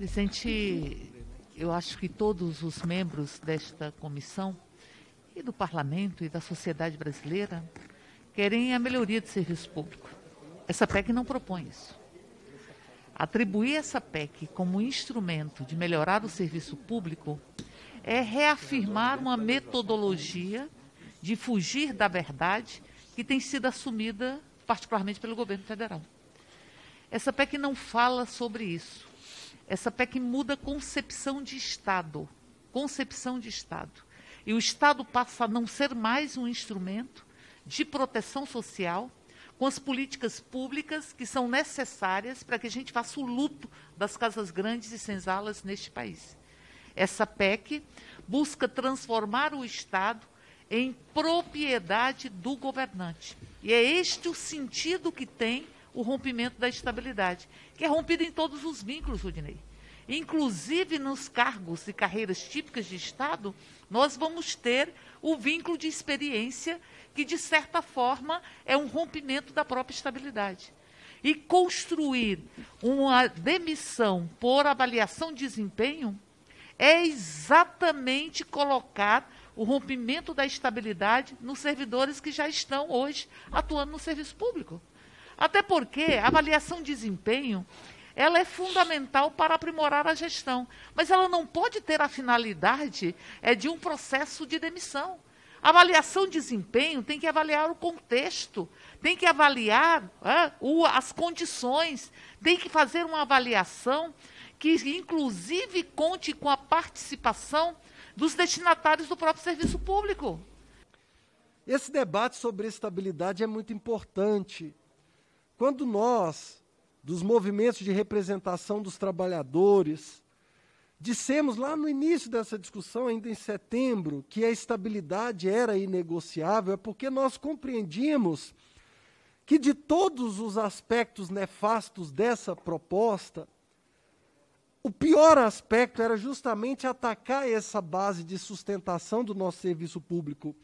Presidente, eu acho que todos os membros desta comissão e do parlamento e da sociedade brasileira querem a melhoria do serviço público. Essa PEC não propõe isso. Atribuir essa PEC como instrumento de melhorar o serviço público é reafirmar uma metodologia de fugir da verdade que tem sido assumida particularmente pelo governo federal. Essa PEC não fala sobre isso. Essa PEC muda a concepção de Estado. Concepção de Estado. E o Estado passa a não ser mais um instrumento de proteção social com as políticas públicas que são necessárias para que a gente faça o luto das casas grandes e senzalas neste país. Essa PEC busca transformar o Estado em propriedade do governante. E é este o sentido que tem o rompimento da estabilidade, que é rompido em todos os vínculos, Rudinei. Inclusive nos cargos e carreiras típicas de Estado, nós vamos ter o vínculo de experiência, que de certa forma é um rompimento da própria estabilidade. E construir uma demissão por avaliação de desempenho é exatamente colocar o rompimento da estabilidade nos servidores que já estão hoje atuando no serviço público. Até porque a avaliação de desempenho, ela é fundamental para aprimorar a gestão, mas ela não pode ter a finalidade de um processo de demissão. A avaliação de desempenho tem que avaliar o contexto, tem que avaliar as condições, tem que fazer uma avaliação que, inclusive, conte com a participação dos destinatários do próprio serviço público. Esse debate sobre estabilidade é muito importante. Quando nós, dos movimentos de representação dos trabalhadores, dissemos lá no início dessa discussão, ainda em setembro, que a estabilidade era inegociável, é porque nós compreendíamos que de todos os aspectos nefastos dessa proposta, o pior aspecto era justamente atacar essa base de sustentação do nosso serviço público.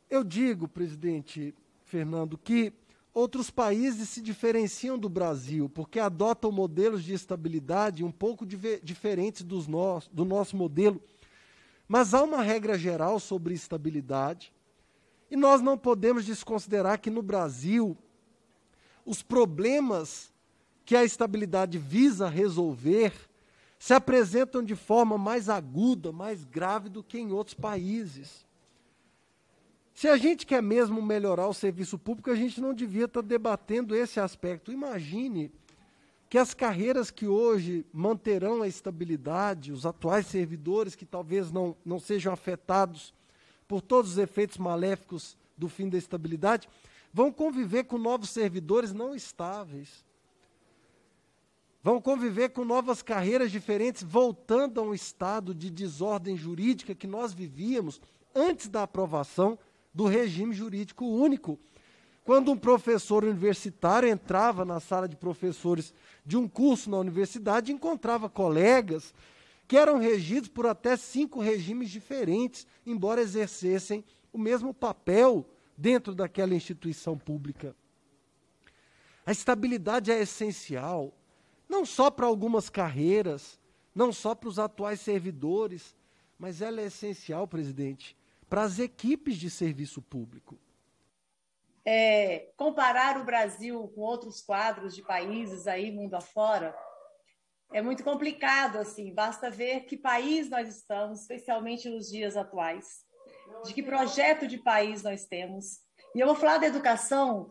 Eu digo, presidente Fernando, que outros países se diferenciam do Brasil, porque adotam modelos de estabilidade um pouco diferentes do nosso modelo. Mas há uma regra geral sobre estabilidade, e nós não podemos desconsiderar que no Brasil os problemas que a estabilidade visa resolver se apresentam de forma mais aguda, mais grave do que em outros países. Se a gente quer mesmo melhorar o serviço público, a gente não devia estar debatendo esse aspecto. Imagine que as carreiras que hoje manterão a estabilidade, os atuais servidores que talvez não sejam afetados por todos os efeitos maléficos do fim da estabilidade, vão conviver com novos servidores não estáveis. Vão conviver com novas carreiras diferentes, voltando a um estado de desordem jurídica que nós vivíamos antes da aprovação do regime jurídico único. Quando um professor universitário entrava na sala de professores de um curso na universidade, encontrava colegas que eram regidos por até 5 regimes diferentes, embora exercessem o mesmo papel dentro daquela instituição pública. A estabilidade é essencial, não só para algumas carreiras, não só para os atuais servidores, mas ela é essencial, presidente, para as equipes de serviço público. Comparar o Brasil com outros quadros de países aí mundo afora é muito complicado, assim. Basta ver que país nós estamos, especialmente nos dias atuais, de que projeto de país nós temos. E eu vou falar da educação.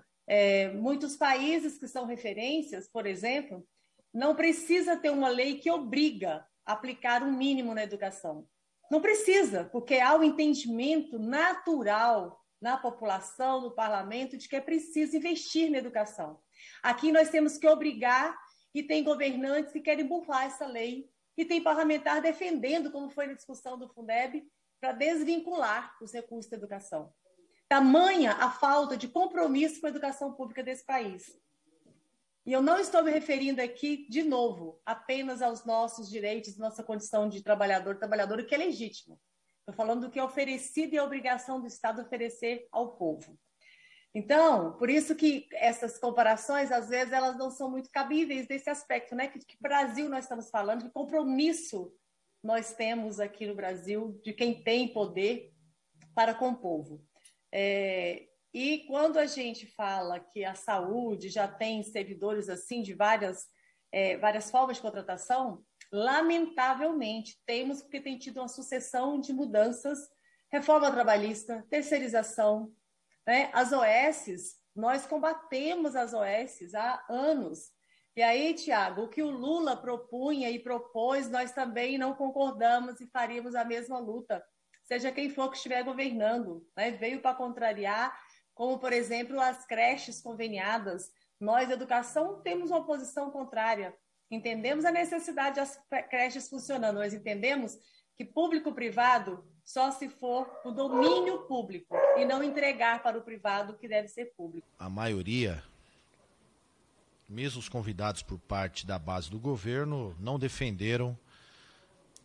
Muitos países que são referências, por exemplo, não precisa ter uma lei que obriga a aplicar um mínimo na educação. Não precisa, porque há o entendimento natural na população, no parlamento, de que é preciso investir na educação. Aqui nós temos que obrigar, e tem governantes que querem burlar essa lei, e tem parlamentar defendendo, como foi na discussão do Fundeb, para desvincular os recursos da educação. Tamanha a falta de compromisso com a educação pública desse país. E eu não estou me referindo aqui, de novo, apenas aos nossos direitos, nossa condição de trabalhador, trabalhadora, que é legítimo. Estou falando do que é oferecido e a obrigação do Estado oferecer ao povo. Então, por isso que essas comparações, às vezes, elas não são muito cabíveis nesse aspecto, né? Que Brasil nós estamos falando, que compromisso nós temos aqui no Brasil de quem tem poder para com o povo. E quando a gente fala que a saúde já tem servidores assim de várias formas de contratação, lamentavelmente temos, porque tem tido uma sucessão de mudanças, reforma trabalhista, terceirização, né? As OSs, nós combatemos as OSs há anos. E aí, Tiago, o que o Lula propunha e propôs, nós também não concordamos e faríamos a mesma luta, seja quem for que estiver governando, né? Veio para contrariar, como, por exemplo, as creches conveniadas. Nós, educação, temos uma posição contrária. Entendemos a necessidade das creches funcionando, nós entendemos que público-privado só se for o domínio público e não entregar para o privado o que deve ser público. A maioria, mesmo os convidados por parte da base do governo, não defenderam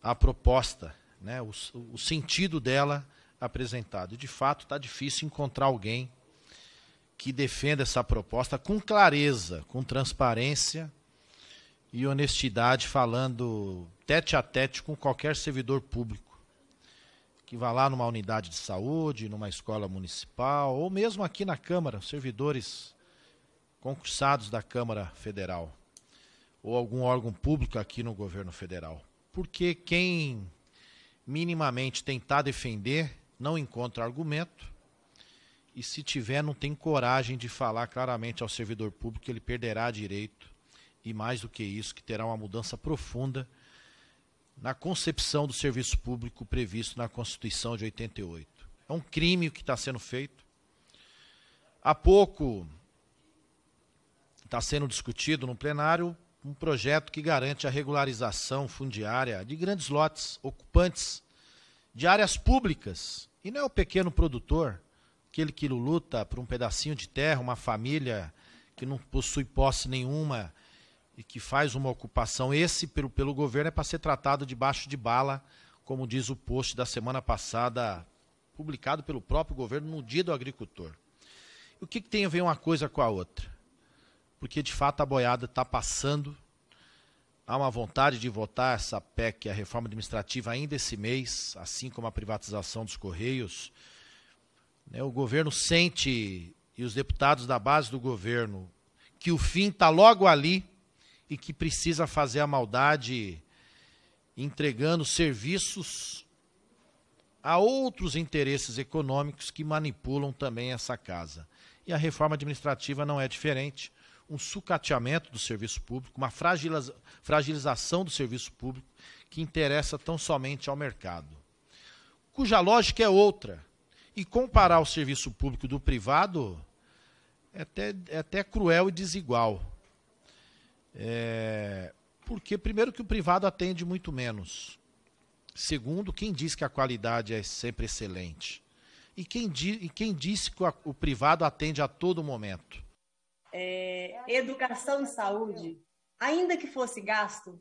a proposta, né, o sentido dela apresentado. De fato, está difícil encontrar alguém que defenda essa proposta com clareza, com transparência e honestidade, falando tete a tete com qualquer servidor público que vá lá numa unidade de saúde, numa escola municipal, ou mesmo aqui na Câmara, servidores concursados da Câmara Federal, ou algum órgão público aqui no governo federal. Porque quem minimamente tentar defender não encontra argumento, e se tiver não tem coragem de falar claramente ao servidor público que ele perderá direito, e mais do que isso, que terá uma mudança profunda na concepção do serviço público previsto na Constituição de 88. É um crime o que está sendo feito. Há pouco está sendo discutido no plenário um projeto que garante a regularização fundiária de grandes lotes ocupantes de áreas públicas. E não é o pequeno produtor, aquele que luta por um pedacinho de terra, uma família que não possui posse nenhuma e que faz uma ocupação. Esse, pelo governo, é para ser tratado debaixo de bala, como diz o post da semana passada, publicado pelo próprio governo no Dia do Agricultor. E o que tem a ver uma coisa com a outra? Porque, de fato, a boiada está passando. Há uma vontade de votar essa PEC, a reforma administrativa, ainda esse mês, assim como a privatização dos Correios. O governo sente, e os deputados da base do governo, que o fim está logo ali e que precisa fazer a maldade entregando serviços a outros interesses econômicos que manipulam também essa casa. E a reforma administrativa não é diferente. Um sucateamento do serviço público, uma fragilização do serviço público que interessa tão somente ao mercado, cuja lógica é outra. E comparar o serviço público do privado é até cruel e desigual. Porque, primeiro, que o privado atende muito menos. Segundo, quem diz que a qualidade é sempre excelente? E quem disse que o privado atende a todo momento? Educação e saúde, ainda que fosse gasto,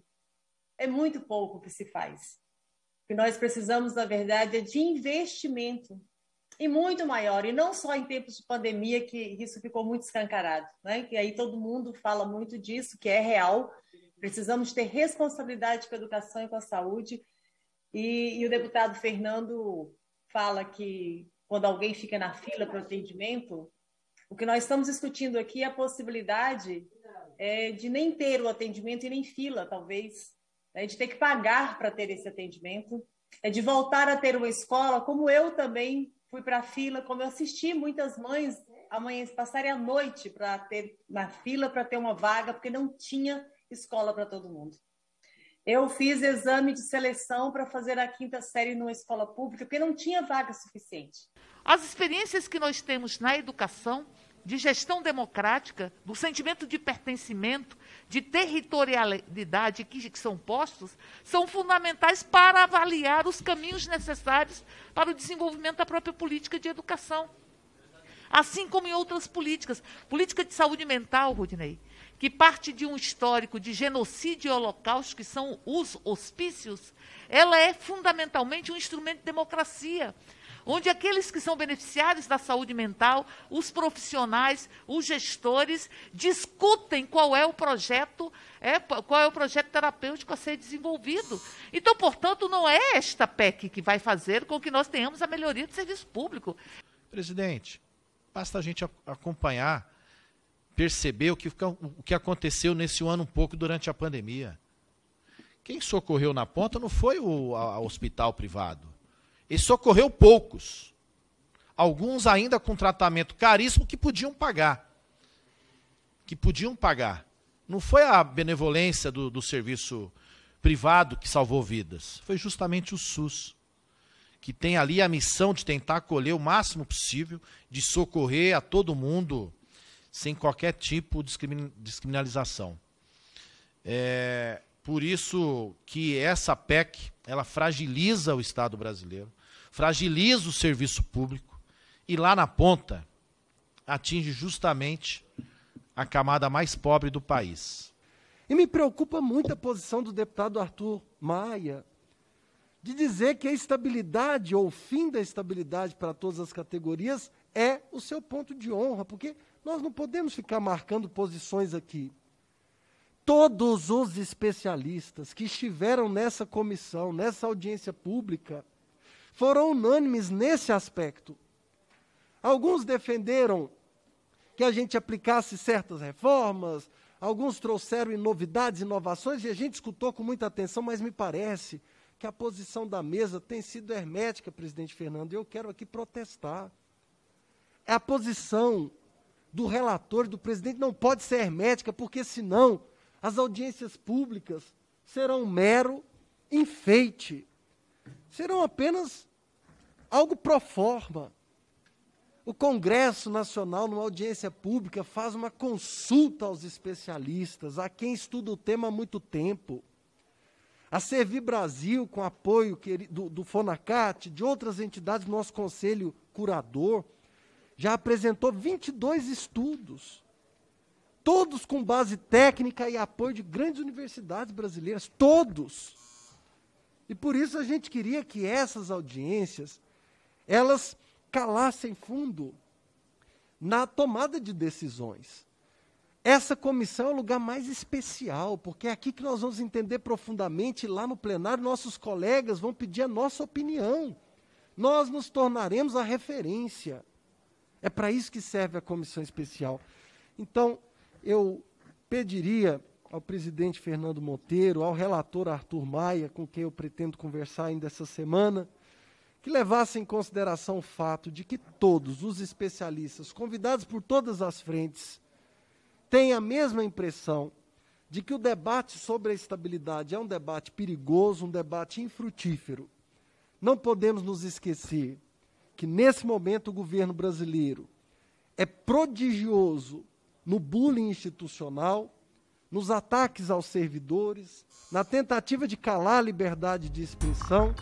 é muito pouco que se faz. O que nós precisamos, na verdade, é de investimento. E muito maior, e não só em tempos de pandemia, que isso ficou muito escancarado, né? Que aí todo mundo fala muito disso, que é real. Precisamos ter responsabilidade com a educação e com a saúde. E o deputado Fernando fala que quando alguém fica na fila para o atendimento, o que nós estamos discutindo aqui é a possibilidade de nem ter o atendimento e nem fila, talvez, né? De ter que pagar para ter esse atendimento, de voltar a ter uma escola, como eu também fui para a fila, como eu assisti muitas mães passarem a noite para ter na fila para ter uma vaga, porque não tinha escola para todo mundo. Eu fiz exame de seleção para fazer a 5ª série numa escola pública, porque não tinha vaga suficiente. As experiências que nós temos na educação, de gestão democrática, do sentimento de pertencimento, de territorialidade que são postos, são fundamentais para avaliar os caminhos necessários para o desenvolvimento da própria política de educação. Assim como em outras políticas. Política de saúde mental, Rudinei, que parte de um histórico de genocídio e holocausto, que são os hospícios, ela é fundamentalmente um instrumento de democracia. onde aqueles que são beneficiários da saúde mental, os profissionais, os gestores, discutem qual é o projeto terapêutico a ser desenvolvido. Então, portanto, não é esta PEC que vai fazer com que nós tenhamos a melhoria do serviço público. Presidente, basta a gente acompanhar, perceber o que aconteceu nesse ano um pouco durante a pandemia. Quem socorreu na ponta não foi o hospital privado. Ele socorreu poucos. Alguns ainda com tratamento caríssimo que podiam pagar. Não foi a benevolência do serviço privado que salvou vidas. Foi justamente o SUS, que tem ali a missão de tentar acolher o máximo possível, de socorrer a todo mundo, sem qualquer tipo de descriminalização. Por isso que essa PEC, ela fragiliza o Estado brasileiro, fragiliza o serviço público e lá na ponta atinge justamente a camada mais pobre do país. E me preocupa muito a posição do deputado Arthur Maia de dizer que a estabilidade ou o fim da estabilidade para todas as categorias é o seu ponto de honra, porque nós não podemos ficar marcando posições aqui. Todos os especialistas que estiveram nessa comissão, nessa audiência pública, foram unânimes nesse aspecto. Alguns defenderam que a gente aplicasse certas reformas, alguns trouxeram novidades, inovações, e a gente escutou com muita atenção, mas me parece que a posição da mesa tem sido hermética, presidente Fernando, e eu quero aqui protestar. A posição do relator, do presidente, não pode ser hermética, porque senão as audiências públicas serão um mero enfeite, serão apenas algo pro forma. O Congresso Nacional, numa audiência pública, faz uma consulta aos especialistas, a quem estuda o tema há muito tempo. A Servir Brasil, com apoio do FONACAT, de outras entidades do nosso Conselho Curador, já apresentou 22 estudos, todos com base técnica e apoio de grandes universidades brasileiras, todos. E por isso a gente queria que essas audiências, elas calassem fundo na tomada de decisões. Essa comissão é o lugar mais especial, porque é aqui que nós vamos entender profundamente, e lá no plenário nossos colegas vão pedir a nossa opinião. Nós nos tornaremos a referência. É para isso que serve a comissão especial. Então, eu pediria ao presidente Fernando Monteiro, ao relator Arthur Maia, com quem eu pretendo conversar ainda essa semana, que levassem em consideração o fato de que todos os especialistas, convidados por todas as frentes, têm a mesma impressão de que o debate sobre a estabilidade é um debate perigoso, um debate infrutífero. Não podemos nos esquecer que, nesse momento, o governo brasileiro é prodigioso no bullying institucional, nos ataques aos servidores, na tentativa de calar a liberdade de expressão,